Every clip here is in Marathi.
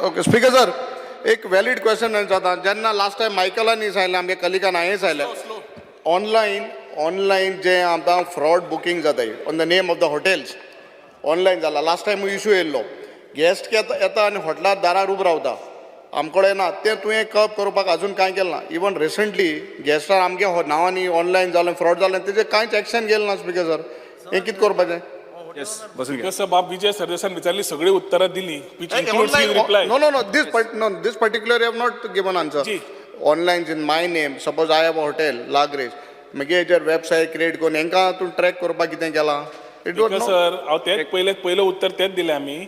ओके स्पीकर सर एक वॅलिड क्वेश्चन जाता जेन्ना लास्ट टायम मायकलांनी सांगलें आमगे कलिकान हांवें सांगलें ऑनलायन जे आतां फ्रॉड बुकींग जाताय on the name of the hotels online जाला लास्ट टायम इशू येयल्लो गेस्ट येता आनी हॉटेलार दारार उबो रावता आमकडे ना तें तुवें कप करपाक अजून कांय केलें ना इवन रिसंटली गेस्टार आमगे नांवांनी ऑनलायन जालें फ्रॉड जालें तेजें कांयच एक्शन गेलें ना स्पीकर सर हें कितें करपाचें कसं बाब विजय सरदेसाईन विचारली सगळी उत्तरां दिली reply No. This particular you have not given answer. Online in my name. Suppose I have a hotel, Lagres. मागीर हेचेर वेबसायट क्रिएट करून हेंकां तूं ट्रॅक करपाक कितें केलां? इट वॉज सर हांव तेच पयलें उत्तर तेच दिलें आमी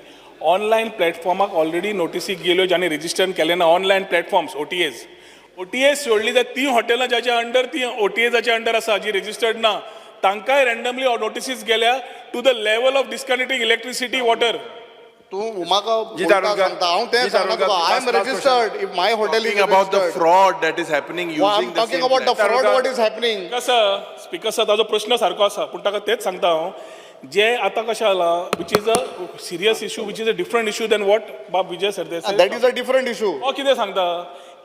ऑनलायन प्लॅटफॉर्माक ऑलरेडी नोटिसी गेल्यो जाणी रेजिस्टर केले ना ऑनलायन प्लॅटफॉर्म्स ओटीएस सोडली जाल्यार ती हॉटेलां जाच्या अंडर ती ओटीएसाच्या अंडर आसा जी रेजिस्टर्ड ना तांकांय रँडमली नोटिसीस गेल्या to the level of disconnecting electricity water. तूं म्हाका सांगता हांव तें सांगता I am registered if my hotel is about the fraud that is happening using I'm the talking same about the platform. fraud what is happening. कसं स्पीकर सर ताजो प्रश्न सारको आसा पूण ताका तेच सांगता हांव जे आतां कशें जाला which is a serious issue which is a different issue than what बाब विजय Sardesai That is a different issue. हो कितें सांगता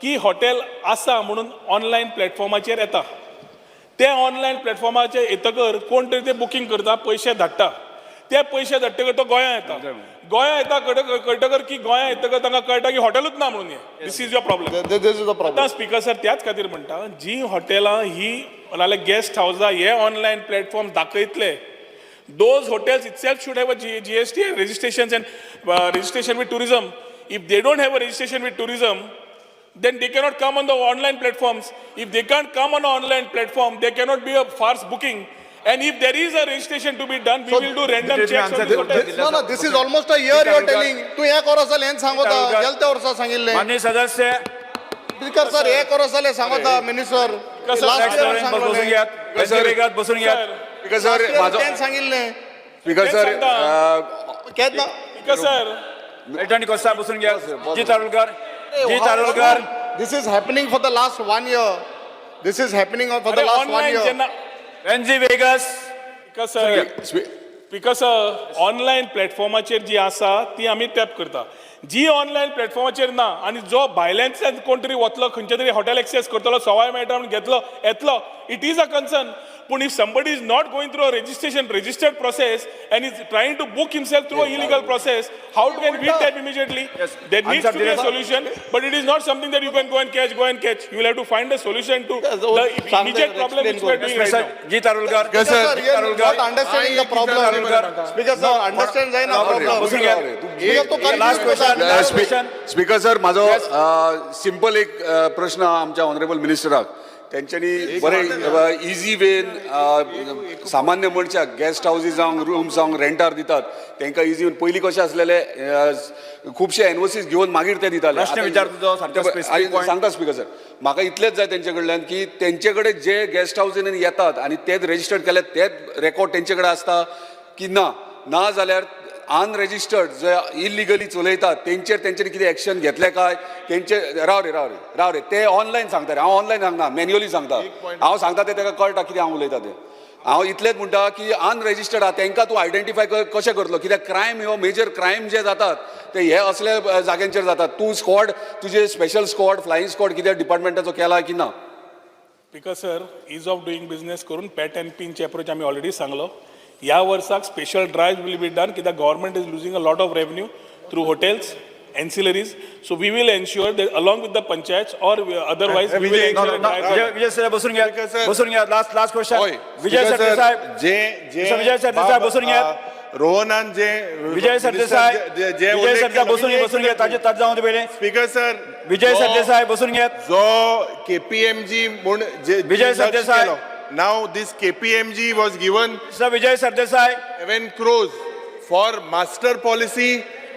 की हॉटेल आसा म्हणून ऑनलायन प्लॅटफॉर्माचेर येता ते ऑनलायन प्लॅटफॉर्माचेर येतकर कोण तरी ते बुकींग करता पयशे धाडटा ते पयशे धाडटकर तो गोंया येता कळटकर की गोंया येतकर तांकां कळटा की हॉटेलूच ना म्हणून this is your problem. This is the problem. आतां स्पीकर सर त्याच खातीर म्हणटा जी हॉटेलां ही नाल्यार गेस्ट हावसां हे ऑनलायन प्लॅटफॉर्म दाखयतले those hotels itself should have a GST and registrations and registration with tourism. If they don't have a registration with tourism, then they cannot come on the online platforms. If they can't come on an online platform, there cannot be a farce booking. And if there is a registration to be done, we will do random checks on the hotels. No, this is almost a year you are telling. तू हे कर असल हें सांगता गेलत्या वर्सा सांगिल्लें. माननीय सदस्य स्पीकर सर हे कर असल सांगता मिनिस्टर. लास्ट इयर बसून घ्या बसून घ्या Speaker sir, तें सांगिल्लें. Speaker sir, केद ना Speaker sir, इलेक्ट्रॉनिक कोस्ता बसून घ्या जी तारुलकर This is happening for the last 1 year. This is happening for the last 1 online year. jenna एनजी वेगस बिकॉज ऑनलायन प्लॅटफॉर्माचेर जी आसा ती आमी टॅप करता जी ऑनलायन प्लॅटफॉर्माचेर ना आनी जो भायल्यानच्यान कोण तरी वतलो खंयचे तरी हॉटेल एक्सेस करतलो सवाय मेळटा म्हणून घेतलो येतलो इट इज अ कन्सर्न पूण if somebody is not going through a registered process and is trying to book himself through a illegal process, how can we tap immediately? There needs to be a solution, but it is not something that you can go and catch. You will have to find a solution to the immediate problem which we are doing right now. जी Tarulkar Speaker sir, you are not understanding the problem. Speaker sir, understand जाय ना problem. Speaker तो लास्ट क्वेश्चन Speaker sir, माझो सिंपल एक प्रश्न आमच्या ऑनरेबल मिनिस्टराक तेंच्यांनी बरें इजी वेन सामान्य मनशाक गेस्ट हावजीस जावं रूम्स जावं रेंटार दितात तांकां इजी पयलीं कशें आसलेले खुबशे एनओसीस घेवन मागीर ते दिताले प्रश्न विचारता तो सारको specific point. सांगता स्पीकर सर म्हाका इतलेंच जाय तेंचे कडल्यान की तेंचे कडेन जे गेस्ट हावजीन येतात आनी तेच रेजिस्टर्ड केले तेच रेकॉर्ड तेंचे कडेन आसता की ना जाल्यार अनरेजिस्टर्ड जे इलिगली चलयतात तेंच्यांनी कितें एक्शन घेतलें काय तेंचे राव रे ते ऑनलायन सांगता रे हांव ऑनलायन सांगना मॅन्युअली सांगता हांव सांगता ते ताका कळटा कितें हांव उलयता तें हांव इतलेंच म्हणटा की अनरेजिस्टर्ड आहा तांकां तूं आयडेंटिफाय कशें करतलो कित्याक क्रायम ह्यो मेजर क्रायम जे जातात ते हे असल्या जाग्यांचेर जातात तूं स्क्वॉड तुजे स्पेशल स्क्वॉड फ्लायींग स्क्वॉड कितें डिपार्टमेंटाचो केला की ना. Because sir ease of doing business करून पॅट अँड पिनचे अप्रोच आम्ही ऑलरेडी सांगलो ह्या वर्साक special drive will be done कित्याक government is losing a lot of revenue through hotels ancillaries, so we will ensure that along with the panchayats or otherwise we will ensure Vijay sir बसून घ्या लास्ट क्वेश्चन विजय सरदेसाई विजय सरदेसाई बसून घ्या रोहनान जे विजय सरदेसाई बसून घ्या ताजे जाऊन पहिले स्पीकर सर विजय सरदेसाई बसून घ्या जो केपीएमजी म्हूण विजय सरदेसाई नाव this KPMG was given sir Vijay Sardesai 7 crores for master policy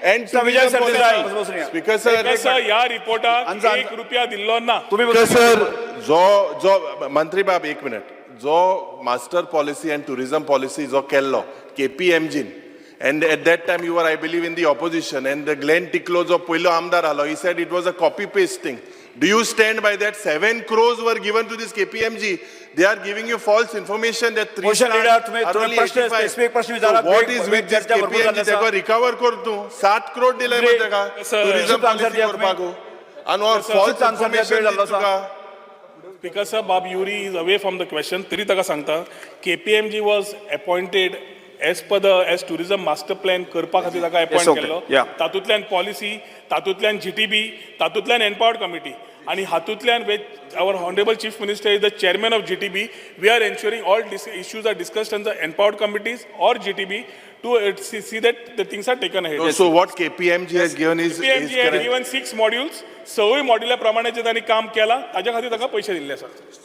and Vijay Sardesai speaker sir या रिपोर्टाक ₹1 दिल्लो ना तुम्ही सर जो मंत्री बाब एक मिनिट जो master policy and tourism policy जो केल्लो केपीएमजीन and at that time you were I believe in the opposition and the Glenn Ticklow जो पयलो आमदार आलो he said it was a copy paste thing Do you stand by that? 7 crores were given to this KPMG. They are giving you false information that 3 Motion stars leader, तुम्ही- are तुम्ही only प्रश्न- 85. specific प्रश्न So विचारा. what वेग- is वेग with this चर्चा भरपूर KPMG? झाली तेका आसा. recover करतू 7 crore दिले Sir, तेका sir, tourism शुभ answer policy दिया करपाक तुम्ही. and or sir, false शुभ answer दिया information वेळ झाला दित तुका. Because Bob Yuri is away from the question, तरी ताका सांगता KPMG was appointed as tourism master plan करपा खातीर ताका appoint okay. केल्लो. Yeah. तातूंतल्यान पॉलिसी, तातूंतल्यान GTB, तातूंतल्यान empowered committee. आणि हातूंतल्यान our honorable chief minister is the chairman of GTB. We are ensuring all issues are discussed in the empowered committees or GTB to see that the things are taken ahead. So what KPMG has given is KPMG had correct. given 6 modules. 6 मॉड्युला प्रमाणे जे त्यांनी काम केला ताच्या खातीर ताका पैसे दिल्ले आसात.